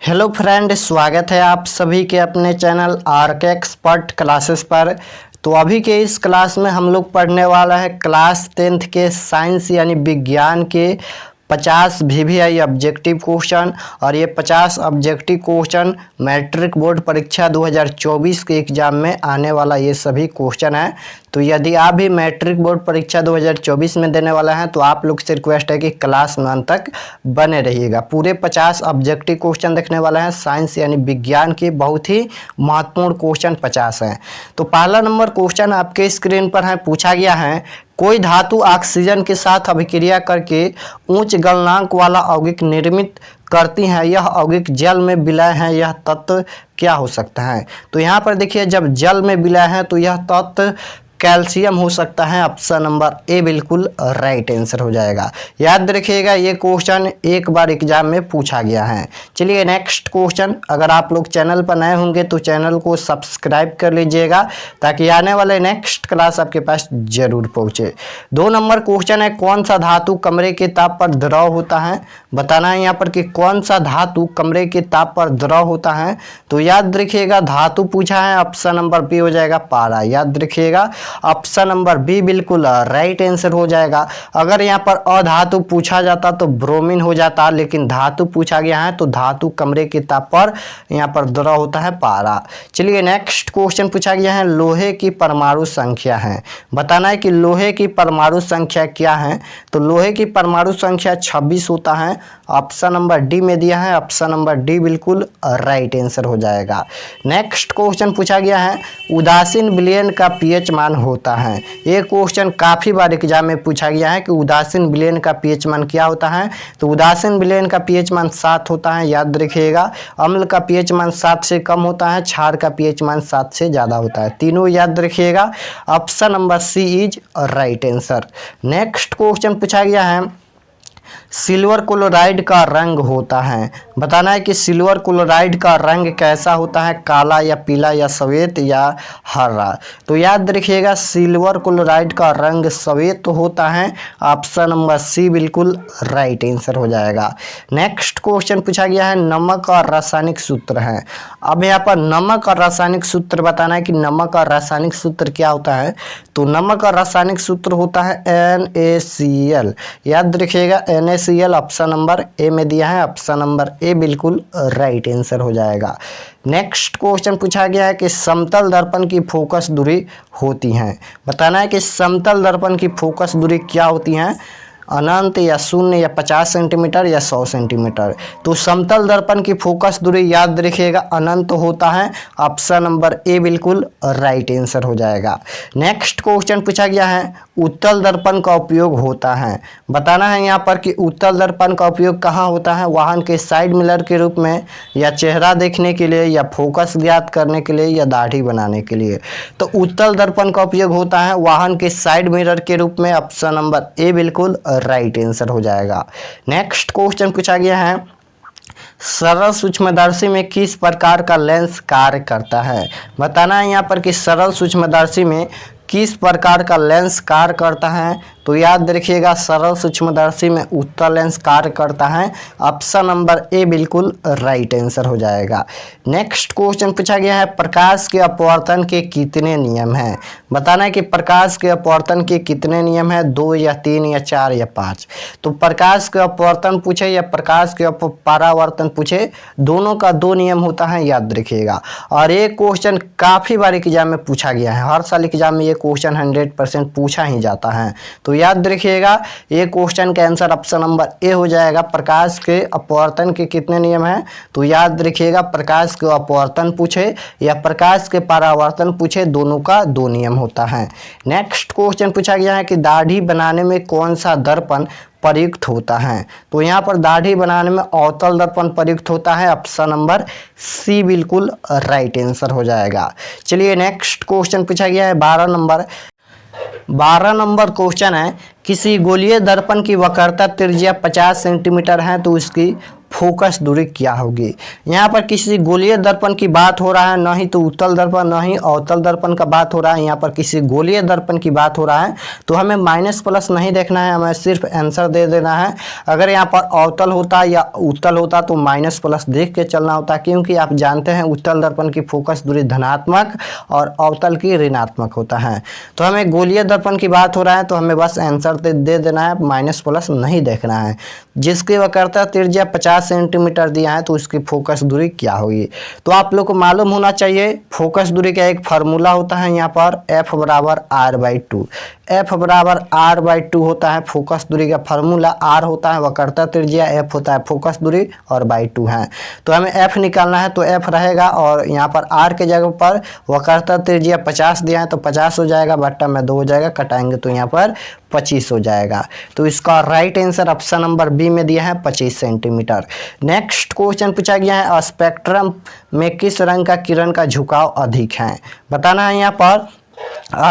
Hello friend, स्वागत है आप सभी के अपने चैनल आरके एक्सपर्ट क्लासेस पर। तो अभी के इस क्लास में हम लोग पढ़ने वाला है क्लास 10th के साइंस यानी विज्ञान के 50 VVI ऑब्जेक्टिव क्वेश्चन। और ये 50 ऑब्जेक्टिव क्वेश्चन मैट्रिक बोर्ड परीक्षा 2024 के एग्ज़ाम में आने वाला ये सभी क्वेश्चन है। तो यदि आप भी मैट्रिक बोर्ड परीक्षा 2024 में देने वाला हैं तो आप लोग से रिक्वेस्ट है कि क्लास में अंत तक बने रहिएगा। पूरे 50 ऑब्जेक्टिव क्वेश्चन देखने वाला है साइंस यानी विज्ञान के, बहुत ही महत्वपूर्ण क्वेश्चन 50 हैं। तो पहला नंबर क्वेश्चन आपके स्क्रीन पर है, पूछा गया है कोई धातु ऑक्सीजन के साथ अभिक्रिया करके उच्च गलनांक वाला यौगिक निर्मित करती हैं, यह यौगिक जल में विलय है, यह तत्व क्या हो सकता है। तो यहाँ पर देखिए, जब जल में विलय है तो यह तत्व कैल्शियम हो सकता है। ऑप्शन नंबर ए बिल्कुल राइट आंसर हो जाएगा। याद रखिएगा, ये क्वेश्चन एक बार एग्जाम में पूछा गया है। चलिए नेक्स्ट क्वेश्चन, अगर आप लोग चैनल पर नए होंगे तो चैनल को सब्सक्राइब कर लीजिएगा ताकि आने वाले नेक्स्ट क्लास आपके पास जरूर पहुंचे। 2 नंबर क्वेश्चन है, कौन सा धातु कमरे के ताप पर द्रव होता है। बताना है यहाँ पर कि कौन सा धातु कमरे के ताप पर द्रव होता है। तो याद रखिएगा, धातु पूछा है, ऑप्शन नंबर बी हो जाएगा पारा। याद रखिएगा, ऑप्शन नंबर बी बिल्कुल राइट आंसर हो जाएगा। अगर यहाँ पर अधातु पूछा जाता तो ब्रोमीन हो जाता, लेकिन धातु पूछा गया है तो धातु कमरे के ताप पर यहाँ पर द्रव होता है पारा। चलिए नेक्स्ट क्वेश्चन पूछा गया है, लोहे की परमाणु संख्या है। बताना है कि लोहे की परमाणु संख्या क्या है। तो लोहे की परमाणु संख्या 26 होता है। ऑप्शन नंबर डी में दिया है, ऑप्शन नंबर डी बिल्कुल राइट आंसर हो जाएगा। नेक्स्ट क्वेश्चन पूछा गया है, उदासीन विलयन का पीएच मान होता है। ये क्वेश्चन काफ़ी बार एग्जाम में पूछा गया है कि उदासीन विलयन का पीएच मान क्या होता है। तो उदासीन विलयन का पीएच मान 7 होता है। याद रखिएगा, अम्ल का पीएच मान 7 से कम होता है, क्षार का पीएच मान 7 से ज़्यादा होता है। तीनों याद रखिएगा, option number C is right answer. Next question पूछा गया है, सिल्वर क्लोराइड का रंग होता है। बताना है कि सिल्वर क्लोराइड का रंग कैसा होता है, काला या पीला या श्वेत या हरा। तो याद रखिएगा, सिल्वर क्लोराइड का रंग श्वेत होता है। ऑप्शन नंबर सी बिल्कुल राइट आंसर हो जाएगा। नेक्स्ट क्वेश्चन पूछा गया है, नमक और रासायनिक सूत्र है। अब यहाँ पर नमक और रासायनिक सूत्र बताना है कि नमक और रासायनिक सूत्र क्या होता है। तो नमक और रासायनिक सूत्र होता है NaCl। याद रखिएगा, NaCl ऑप्शन नंबर ए में दिया है, ऑप्शन नंबर ए बिल्कुल राइट आंसर हो जाएगा। नेक्स्ट क्वेश्चन पूछा गया है कि समतल दर्पण की फोकस दूरी होती है। बताना है कि समतल दर्पण की फोकस दूरी क्या होती है, अनंत या शून्य या 50 सेंटीमीटर या 100 सेंटीमीटर। तो समतल दर्पण की फोकस दूरी याद रखिएगा अनंत होता है। ऑप्शन नंबर ए बिल्कुल राइट आंसर हो जाएगा। नेक्स्ट क्वेश्चन पूछा गया है, उत्तल दर्पण का उपयोग होता है। बताना है यहाँ पर कि उत्तल दर्पण का उपयोग कहाँ होता है, वाहन के साइड मिरर के रूप में, या चेहरा देखने के लिए, या फोकस ज्ञात करने के लिए, या दाढ़ी बनाने के लिए। तो उत्तल दर्पण का उपयोग होता है वाहन के साइड मिरर के रूप में। ऑप्शन नंबर ए बिल्कुल राइट आंसर हो जाएगा। नेक्स्ट क्वेश्चन पूछा गया है, सरल सूक्ष्मदर्शी में किस प्रकार का लेंस कार्य करता है। बताना है यहाँ पर कि सरल सूक्ष्मदर्शी में किस प्रकार का लेंस कार्य करता है। तो याद रखिएगा, सरल सूक्ष्मदर्शी में उत्तल लेंस कार्य करता है। ऑप्शन नंबर ए बिल्कुल राइट आंसर हो जाएगा। नेक्स्ट क्वेश्चन पूछा गया है, प्रकाश के अपवर्तन के कितने नियम हैं। बताना है कि प्रकाश के अपवर्तन के कितने नियम हैं, 2 या 3 या 4 या 5। तो प्रकाश के अपवर्तन पूछे या प्रकाश के परावर्तन पूछे, दोनों का 2 नियम होता है, याद रखिएगा। और ये क्वेश्चन काफ़ी बार एग्जाम में पूछा गया है, हर साल एग्जाम में ये क्वेश्चन 100% पूछा ही जाता है। तो याद रखिएगा, ये क्वेश्चन का आंसर ऑप्शन नंबर ए हो जाएगा। प्रकाश के अपवर्तन के कितने नियम हैं। तो याद रखिएगा, प्रकाश के अपवर्तन पूछे या प्रकाश के परावर्तन पूछे, दोनों का 2 नियम होता है। नेक्स्ट क्वेश्चन पूछा गया है कि दाढ़ी बनाने में कौन सा दर्पण प्रयुक्त होता है। तो यहाँ पर दाढ़ी बनाने में अवतल दर्पण प्रयुक्त होता है। ऑप्शन नंबर सी बिल्कुल राइट आंसर हो जाएगा। चलिए नेक्स्ट क्वेश्चन पूछा गया है 12 नंबर क्वेश्चन है, किसी गोलीय दर्पण की वक्रता त्रिज्या 50 सेंटीमीटर है तो उसकी फोकस दूरी क्या होगी। यहाँ पर किसी गोलीय दर्पण की बात हो रहा है, ना ही तो उत्तल दर्पण ना ही अवतल दर्पण का बात हो रहा है। यहाँ पर किसी गोलीय दर्पण की बात हो रहा है तो हमें माइनस प्लस नहीं देखना है, हमें सिर्फ आंसर दे देना है। अगर यहाँ पर अवतल होता या उत्तल होता तो माइनस प्लस देख के चलना होता, क्योंकि आप जानते हैं उत्तल दर्पण की फोकस दूरी धनात्मक और अवतल की ऋणात्मक होता है। तो हमें गोलीय दर्पण की बात हो रहा है तो हमें बस आंसर दे देना है, माइनस प्लस नहीं देखना है। जिसकी वक्रता त्रिज्या 50 सेंटीमीटर दिया है तो उसकी फोकस दूरी क्या होगी। तो आप लोग को मालूम होना चाहिए फोकस दूरी का एक फार्मूला होता है यहाँ पर F बराबर R/2। F बराबर R/2 होता है फोकस दूरी का फार्मूला। R होता है वक्रता त्रिज्या, F होता है फोकस दूरी और बाई 2 है। तो हमें F निकालना है तो F रहेगा और यहाँ पर R के जगह पर वक्रता त्रिज्या 50 दिया है तो 50 हो जाएगा, बट्टा में 2 हो जाएगा, कटाएंगे तो यहाँ पर 25 हो जाएगा। तो इसका right answer option number B में दिया है 25 सेंटीमीटर। नेक्स्ट क्वेश्चन पूछा गया है स्पेक्ट्रम में किस रंग का किरण का झुकाव अधिक है। बताना है यहाँ पर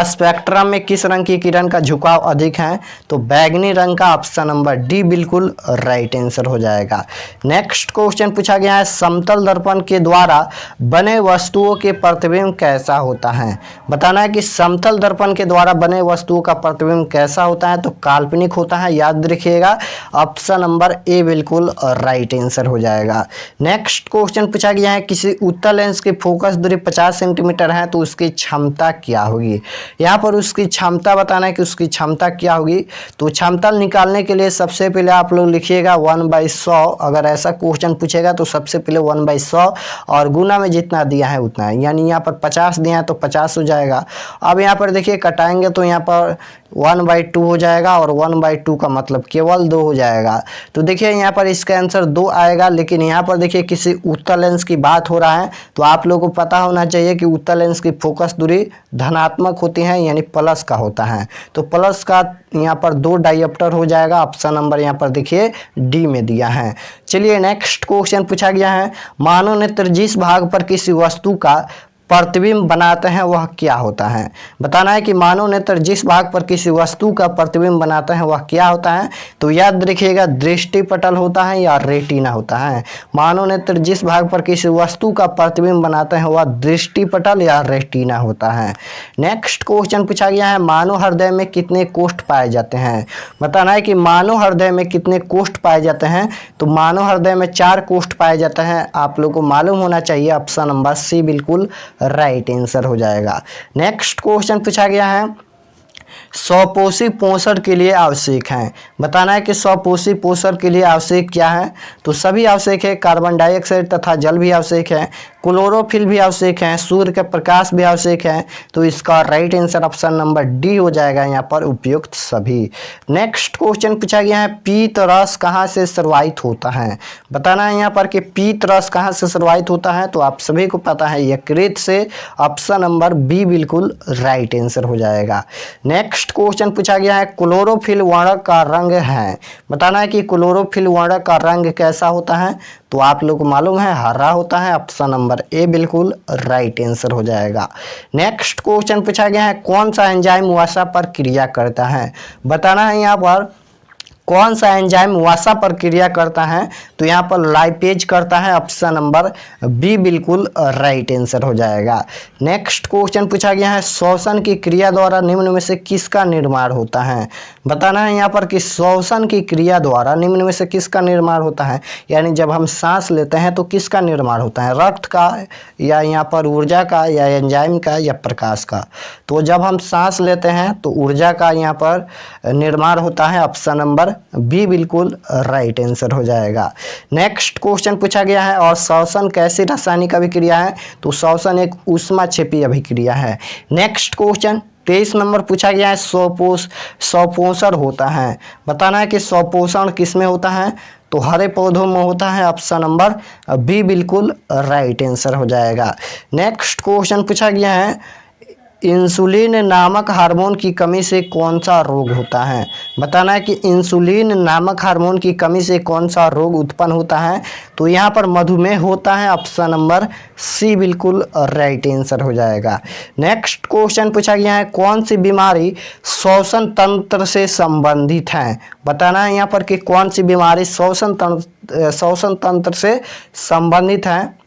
स्पेक्ट्रम में किस रंग की किरण का झुकाव अधिक है, तो बैगनी रंग का ऑप्शन नंबर डी बिल्कुल राइट आंसर हो जाएगा। नेक्स्ट क्वेश्चन पूछा गया है समतल दर्पण के द्वारा बने वस्तुओं के प्रतिबिंब कैसा होता है। बताना है कि समतल दर्पण के द्वारा बने वस्तुओं का प्रतिबिंब कैसा होता है, तो काल्पनिक होता है, याद रखिएगा ऑप्शन नंबर ए बिल्कुल राइट आंसर हो जाएगा। नेक्स्ट क्वेश्चन पूछा गया है किसी उत्तल लेंस की फोकस दूरी 50 सेंटीमीटर है तो उसकी क्षमता क्या होगी। यहाँ पर उसकी क्षमता बताना है कि उसकी क्षमता क्या होगी। तो क्षमता निकालने के लिए सबसे पहले आप लोग लिखिएगा 1/100। अगर ऐसा क्वेश्चन पूछेगा तो सबसे पहले 1/100 और गुना में जितना दिया है उतना है, यानी यहाँ पर 50 दिया है तो 50 हो जाएगा। अब यहाँ पर देखिए कटाएंगे तो यहाँ पर 1/2 हो जाएगा और 1/2 का मतलब केवल 2 हो जाएगा। तो देखिए यहाँ पर इसका आंसर 2 आएगा, लेकिन यहाँ पर देखिए किसी उत्तल लेंस की बात हो रहा है तो आप लोगों को पता होना चाहिए कि उत्तल लेंस की फोकस दूरी धनात्मक होती है, यानी प्लस का होता है। तो प्लस का यहाँ पर 2 डायोप्टर हो जाएगा। ऑप्शन नंबर यहाँ पर देखिए डी में दिया है। चलिए नेक्स्ट क्वेश्चन पूछा गया है मानव नेत्र जिस भाग पर किसी वस्तु का प्रतिबिंब बनाते हैं वह क्या होता है। बताना है कि मानव नेत्र जिस भाग पर किसी वस्तु का प्रतिबिंब बनाते हैं वह क्या होता है। तो याद रखिएगा दृष्टिपटल होता है या रेटिना होता है। मानव नेत्र जिस भाग पर किसी वस्तु का प्रतिबिंब बनाते हैं वह दृष्टिपटल या रेटिना होता है। नेक्स्ट क्वेश्चन पूछा गया है मानव हृदय में कितने कोष्ठ पाए जाते हैं। बताना है कि मानव हृदय में कितने कोष्ठ पाए जाते हैं। तो मानव हृदय में 4 कोष्ठ पाए जाते हैं, आप लोगों को मालूम होना चाहिए। ऑप्शन नंबर सी बिल्कुल राइट आंसर हो जाएगा। नेक्स्ट क्वेश्चन पूछा गया है स्वपोषी पोषण के लिए आवश्यक है। बताना है कि स्वपोषी पोषण के लिए आवश्यक क्या है। तो सभी आवश्यक है, कार्बन डाइऑक्साइड तथा जल भी आवश्यक है, क्लोरोफिल भी आवश्यक है, सूर्य का प्रकाश भी आवश्यक है। तो इसका right answer option number D हो जाएगा यहाँ पर उपयुक्त सभी। नेक्स्ट क्वेश्चन पूछा गया है पीत रस कहाँ से सर्वाहित होता है। बताना है यहाँ पर कि पीत रस कहाँ से सर्वाहित होता है। तो आप सभी को पता है यकृत से। ऑप्शन नंबर बी बिल्कुल राइट आंसर हो जाएगा। नेक्स्ट क्वेश्चन पूछा गया है क्लोरोफिल वर्णक का रंग है। बताना है कि क्लोरोफिल वर्णक का रंग कैसा होता है। तो आप लोग को मालूम है हरा होता है। ऑप्शन नंबर ए बिल्कुल राइट आंसर हो जाएगा। नेक्स्ट क्वेश्चन पूछा गया है कौन सा एंजाइम वसा पर क्रिया करता है। बताना है यहाँ पर कौन सा एंजाइम वसा पर क्रिया करता है। तो यहाँ पर लाइपेज करता है। ऑप्शन नंबर बी बिल्कुल राइट आंसर हो जाएगा। नेक्स्ट क्वेश्चन पूछा गया है श्वसन की क्रिया द्वारा निम्न में से किसका निर्माण होता है। बताना है यहाँ पर कि श्वसन की क्रिया द्वारा निम्न में से किसका निर्माण होता है, यानी जब हम सांस लेते हैं तो किसका निर्माण होता है, रक्त का या यहाँ पर ऊर्जा का या एंजाइम का या प्रकाश का। तो जब हम सांस लेते हैं तो ऊर्जा का यहाँ पर निर्माण होता है। ऑप्शन नंबर बी बिल्कुल राइट आंसर हो जाएगा। नेक्स्ट क्वेश्चन पूछा गया है और श्वसन कैसी रासायनिक अभिक्रिया है। तो श्वसन एक ऊष्माक्षेपी अभिक्रिया है। नेक्स्ट क्वेश्चन 23 नंबर पूछा गया है स्वपोषण होता है। बताना है कि स्वपोषण किस में होता है। तो हरे पौधों में होता है। ऑप्शन नंबर बी बिल्कुल राइट आंसर हो जाएगा। नेक्स्ट क्वेश्चन पूछा गया है इंसुलिन नामक हार्मोन की कमी से कौन सा रोग होता है। बताना है कि इंसुलिन नामक हार्मोन की कमी से कौन सा रोग उत्पन्न होता है। तो यहाँ पर मधुमेह होता है। ऑप्शन नंबर सी बिल्कुल राइट आंसर हो जाएगा। नेक्स्ट क्वेश्चन पूछा गया है, कौन सी बीमारी श्वसन तंत्र से संबंधित है। बताना है यहाँ पर कि कौन सी बीमारी श्वसन तंत्र से संबंधित है।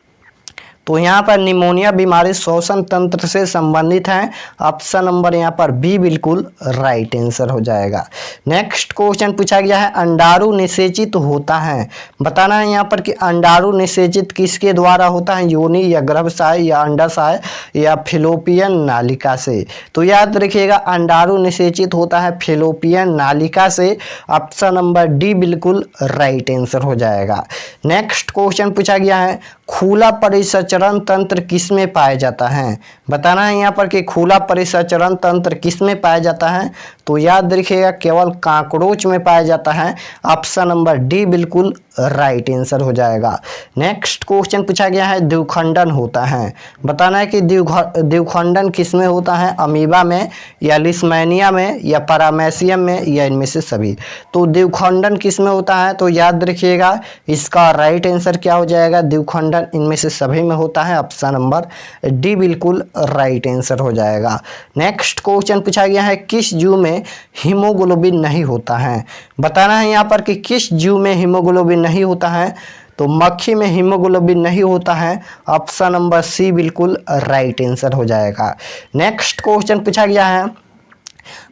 तो यहाँ पर निमोनिया बीमारी श्वसन तंत्र से संबंधित है। ऑप्शन नंबर यहाँ पर बी बिल्कुल राइट आंसर हो जाएगा। नेक्स्ट क्वेश्चन पूछा गया है, अंडाणु निषेचित होता है। बताना है यहाँ पर कि अंडाणु निषेचित किसके द्वारा होता है, योनि या गर्भाशय या अंडाशय या फिलोपियन नालिका से। तो याद रखिएगा अंडाणु निषेचित होता है फिलोपियन नालिका से। ऑप्शन नंबर डी बिल्कुल राइट आंसर हो जाएगा। नेक्स्ट क्वेश्चन पूछा गया है, खुला परिसंचरण तंत्र किसमें पाया जाता है। बताना है यहाँ पर कि खुला परिसंचरण तंत्र किसमें पाया जाता है। तो याद रखिएगा केवल काकरोच में पाया जाता है। ऑप्शन नंबर डी बिल्कुल राइट आंसर हो जाएगा। नेक्स्ट क्वेश्चन पूछा गया है, द्विखंडन होता है। बताना है कि द्विखंडन किसमें होता है, अमीबा में या लिस्मेनिया में या पैरामेसियम में या इनमें से सभी। तो द्विखंडन किसमें होता है। तो याद रखिएगा इसका राइट आंसर क्या हो जाएगा, द्विखंडन इनमें से सभी में होता है। ऑप्शन नंबर डी बिल्कुल राइट आंसर हो जाएगा। नेक्स्ट क्वेश्चन पूछा गया है, किस जीव में हीमोग्लोबिन नहीं होता है। बताना है यहाँ पर कि किस जीव में हीमोग्लोबिन नहीं होता है। तो मक्खी में हीमोग्लोबिन नहीं होता है। ऑप्शन नंबर सी बिल्कुल राइट आंसर हो जाएगा। नेक्स्ट क्वेश्चन पूछा गया है,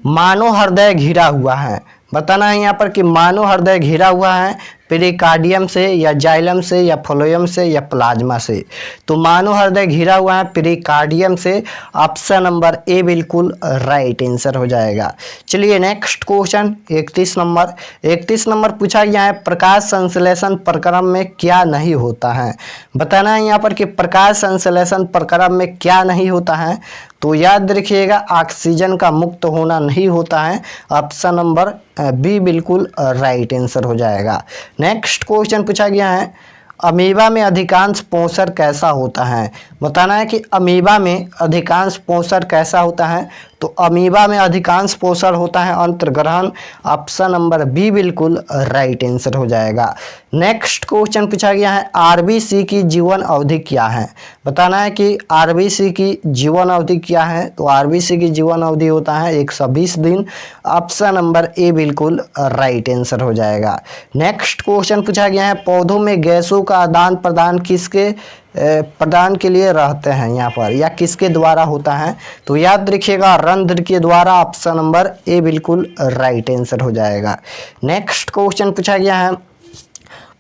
मानव हृदय घिरा हुआ है। बताना है यहाँ पर कि मानव हृदय घिरा हुआ है पेरिकार्डियम से या जाइलम से या फ्लोएम से या प्लाज्मा से। तो मानव हृदय घिरा हुआ है पेरिकार्डियम से। ऑप्शन नंबर ए बिल्कुल राइट आंसर हो जाएगा। चलिए नेक्स्ट क्वेश्चन 31 नंबर पूछा गया है, प्रकाश संश्लेषण प्रक्रम में क्या नहीं होता है। बताना है यहाँ पर कि प्रकाश संश्लेषण प्रक्रम में क्या नहीं होता है। तो याद रखिएगा ऑक्सीजन का मुक्त होना नहीं होता है। ऑप्शन नंबर बी बिल्कुल राइट आंसर हो जाएगा। नेक्स्ट क्वेश्चन पूछा गया है, अमीबा में अधिकांश पोषण कैसा होता है। बताना है कि अमीबा में अधिकांश पोषण कैसा होता है। तो अमीबा में अधिकांश पोषण होता है अंतर्ग्रहण। ऑप्शन नंबर बी बिल्कुल राइट आंसर हो जाएगा। नेक्स्ट क्वेश्चन पूछा गया है, आरबीसी की जीवन अवधि क्या है। बताना है कि आरबीसी की जीवन अवधि क्या है। तो आरबीसी की जीवन अवधि होता है 120 दिन। ऑप्शन नंबर ए बिल्कुल राइट आंसर हो जाएगा। नेक्स्ट क्वेश्चन पूछा गया है, पौधों में गैसों का आदान प्रदान किसके प्रदान के लिए रहते हैं यहाँ पर या किसके द्वारा होता है। तो याद रखिएगा रंध्र के द्वारा। ऑप्शन नंबर ए बिल्कुल राइट आंसर हो जाएगा। नेक्स्ट क्वेश्चन पूछा गया है,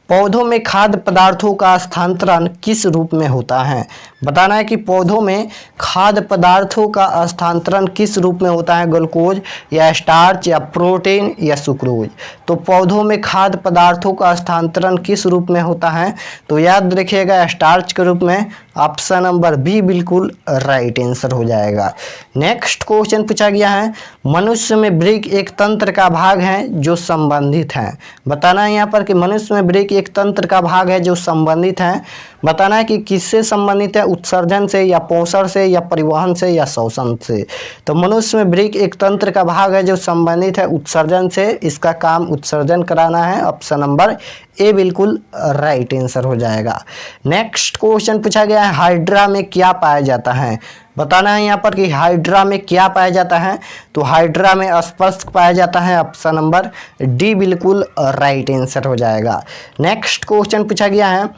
पौधों में खाद्य पदार्थों का स्थानांतरण किस रूप में होता है। बताना है कि पौधों में खाद्य पदार्थों का स्थानांतरण किस रूप में होता है, ग्लूकोज या स्टार्च या प्रोटीन या सुक्रोज। तो पौधों में खाद्य पदार्थों का स्थानांतरण किस रूप में होता है। तो याद रखिएगा स्टार्च के रूप में। ऑप्शन नंबर बी बिल्कुल राइट आंसर हो जाएगा। नेक्स्ट क्वेश्चन पूछा गया है, मनुष्य में वृक्क एक तंत्र का भाग है जो संबंधित है। बताना है यहाँ पर कि मनुष्य में वृक्क एक तंत्र का भाग है जो संबंधित है। बताना है कि किससे संबंधित है, उत्सर्जन से या पोषण से या परिवहन से या शोषण से। तो मनुष्य में वृक्क एक तंत्र का भाग है जो संबंधित है उत्सर्जन से। इसका काम उत्सर्जन कराना है। ऑप्शन नंबर ए बिल्कुल राइट आंसर हो जाएगा। नेक्स्ट क्वेश्चन पूछा गया है, हाइड्रा में क्या पाया जाता है। बताना है यहाँ पर कि हाइड्रा में क्या पाया जाता है। तो हाइड्रा में अस्पर्श पाया जाता है। ऑप्शन नंबर डी बिल्कुल राइट आंसर हो जाएगा। नेक्स्ट क्वेश्चन पूछा गया है,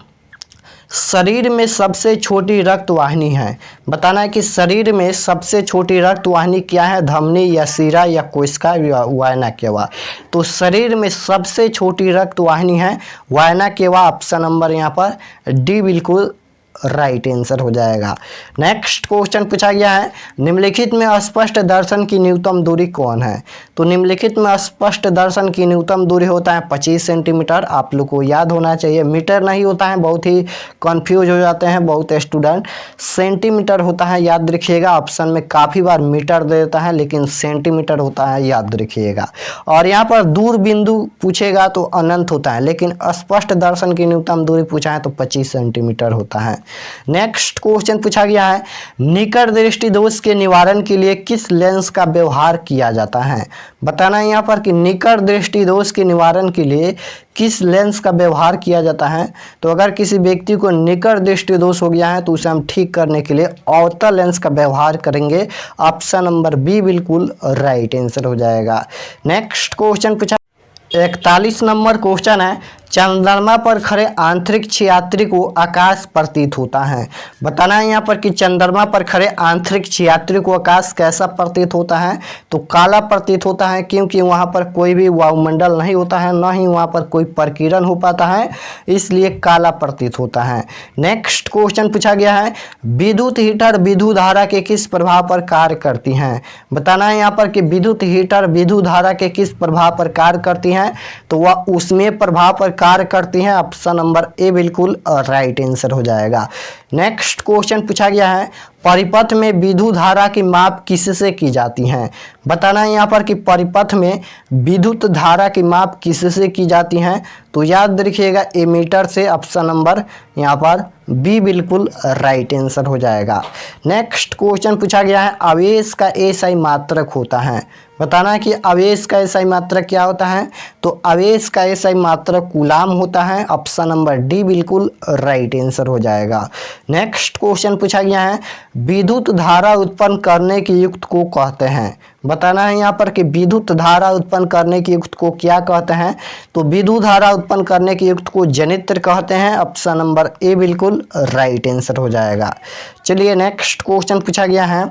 शरीर में सबसे छोटी रक्त वाहिनी है। बताना है कि शरीर में सबसे छोटी रक्त वाहिनी क्या है, धमनी या शिरा या कोशिका या वायना केवा। तो शरीर में सबसे छोटी रक्त वाहिनी है वायना केवा। ऑप्शन नंबर यहाँ पर डी बिल्कुल राइट आंसर हो जाएगा। नेक्स्ट क्वेश्चन पूछा गया है, निम्नलिखित में स्पष्ट दर्शन की न्यूनतम दूरी कौन है। तो निम्नलिखित में स्पष्ट दर्शन की न्यूनतम दूरी होता है 25 सेंटीमीटर। आप लोग को याद होना चाहिए, मीटर नहीं होता है, बहुत ही कंफ्यूज हो जाते हैं बहुत स्टूडेंट। सेंटीमीटर होता है, याद रखिएगा। ऑप्शन में काफ़ी बार मीटर दे देता है लेकिन सेंटीमीटर होता है, याद रखिएगा। और यहाँ पर दूर बिंदु पूछेगा तो अनंत होता है, लेकिन स्पष्ट दर्शन की न्यूनतम दूरी पूछा है तो 25 सेंटीमीटर होता है। नेक्स्ट क्वेश्चन पूछा गया है, निकट दृष्टि दोष के निवारण के लिए किस लेंस का व्यवहार किया जाता है। बताना है यहाँ पर कि निकट दृष्टि दोष के निवारण के लिए किस लेंस का व्यवहार किया जाता है। तो अगर किसी व्यक्ति को निकट दृष्टि दोष हो गया है तो उसे हम ठीक करने के लिए अवतल लेंस का व्यवहार करेंगे। ऑप्शन नंबर बी बिल्कुल राइट आंसर हो जाएगा। नेक्स्ट क्वेश्चन पूछा 41 नंबर क्वेश्चन है, चंद्रमा पर खड़े अंतरिक्ष यात्री को आकाश प्रतीत होता है। बताना है यहाँ पर कि चंद्रमा पर खड़े अंतरिक्ष यात्री को आकाश कैसा प्रतीत होता है। तो काला प्रतीत होता है, क्योंकि वहाँ पर कोई भी वायुमंडल नहीं होता है, न ही वहाँ पर कोई प्रकीर्णन हो पाता है, इसलिए काला प्रतीत होता है। नेक्स्ट क्वेश्चन पूछा गया है, विद्युत हीटर विद्युत धारा के किस प्रभाव पर कार्य करती हैं। बताना है यहाँ पर कि विद्युत हीटर विद्युत धारा के किस प्रभाव पर कार्य करती हैं। तो वह उसमें प्रभाव पर कार्य करती हैं। ऑप्शन नंबर ए बिल्कुल राइट आंसर हो जाएगा। नेक्स्ट क्वेश्चन पूछा गया है, परिपथ में विद्युत धारा की माप किससे की जाती है। बताना है यहाँ पर कि परिपथ में विद्युत धारा की माप किससे की जाती है। तो याद रखिएगा एमीटर से। ऑप्शन नंबर यहाँ पर बी बिल्कुल राइट आंसर हो जाएगा। नेक्स्ट क्वेश्चन पूछा गया है, आवेश का एसआई मात्रक होता है। बताना है कि आवेश का एसआई मात्रक क्या होता है। तो आवेश का एसआई मात्रक कूलाम होता है। ऑप्शन नंबर डी बिल्कुल राइट आंसर हो जाएगा। नेक्स्ट क्वेश्चन पूछा गया है, विद्युत धारा उत्पन्न करने के युक्त को कहते हैं। बताना है यहाँ पर कि विद्युत धारा उत्पन्न करने के युक्त को क्या कहते हैं। तो विद्युत धारा उत्पन्न करने के युक्त को जनित्र कहते हैं। ऑप्शन नंबर ए बिल्कुल राइट आंसर हो जाएगा। चलिए नेक्स्ट क्वेश्चन पूछा गया है,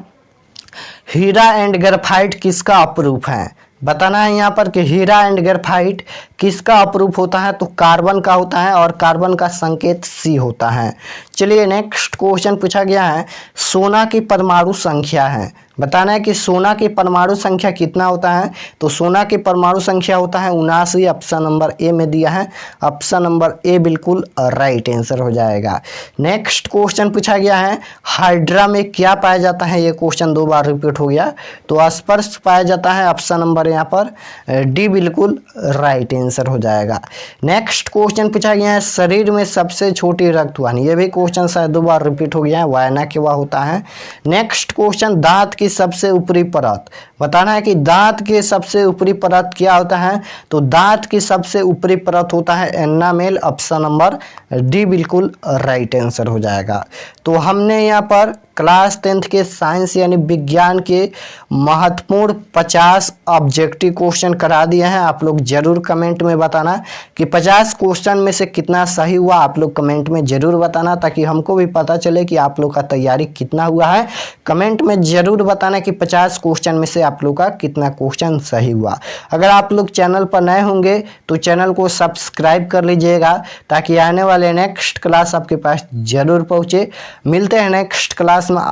हीरा एंड ग्रेफाइट किसका अपरूप है। बताना है यहाँ पर कि हीरा एंड ग्रेफाइट किसका अपरूप होता है। तो कार्बन का होता है, और कार्बन का संकेत सी होता है। चलिए नेक्स्ट क्वेश्चन पूछा गया है, सोना की परमाणु संख्या है। बताना है कि सोना की परमाणु संख्या कितना होता है। तो सोना की परमाणु संख्या होता है 79। ऑप्शन नंबर ए में दिया है। ऑप्शन नंबर ए बिल्कुल राइट आंसर हो जाएगा। नेक्स्ट क्वेश्चन पूछा गया है, हाइड्रा में क्या पाया जाता है। ये क्वेश्चन 2 बार रिपीट हो गया। तो स्पर्श पाया जाता है। ऑप्शन नंबर यहाँ पर डी बिल्कुल राइट आंसर हो जाएगा। नेक्स्ट क्वेश्चन पूछा गया है, शरीर में सबसे छोटी रक्त वाहिनी। ये भी क्वेश्चन शायद 2 बार रिपीट हो गया है, वायना केवा होता है। नेक्स्ट क्वेश्चन, दांत की सबसे ऊपरी परत। बताना है कि दांत के सबसे ऊपरी परत क्या होता है। तो दांत की सबसे ऊपरी परत होता है एनामेल। ऑप्शन नंबर डी बिल्कुल राइट आंसर हो जाएगा। तो हमने यहाँ पर क्लास 10th के साइंस यानी विज्ञान के महत्वपूर्ण 50 ऑब्जेक्टिव क्वेश्चन करा दिए हैं। आप लोग जरूर कमेंट में बताना कि 50 क्वेश्चन में से कितना सही हुआ। आप लोग कमेंट में जरूर बताना, ताकि हमको भी पता चले कि आप लोग का तैयारी कितना हुआ है। कमेंट में जरूर बताना कि 50 क्वेश्चन में से आप लोग का कितना क्वेश्चन सही हुआ। अगर आप लोग चैनल पर नए होंगे तो चैनल को सब्सक्राइब कर लीजिएगा, ताकि आने वाले नेक्स्ट क्लास आपके पास जरूर पहुँचे। मिलते हैं नेक्स्ट क्लास में।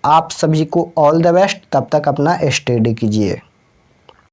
आप सभी को ऑल द बेस्ट। तब तक अपना स्टडी कीजिए।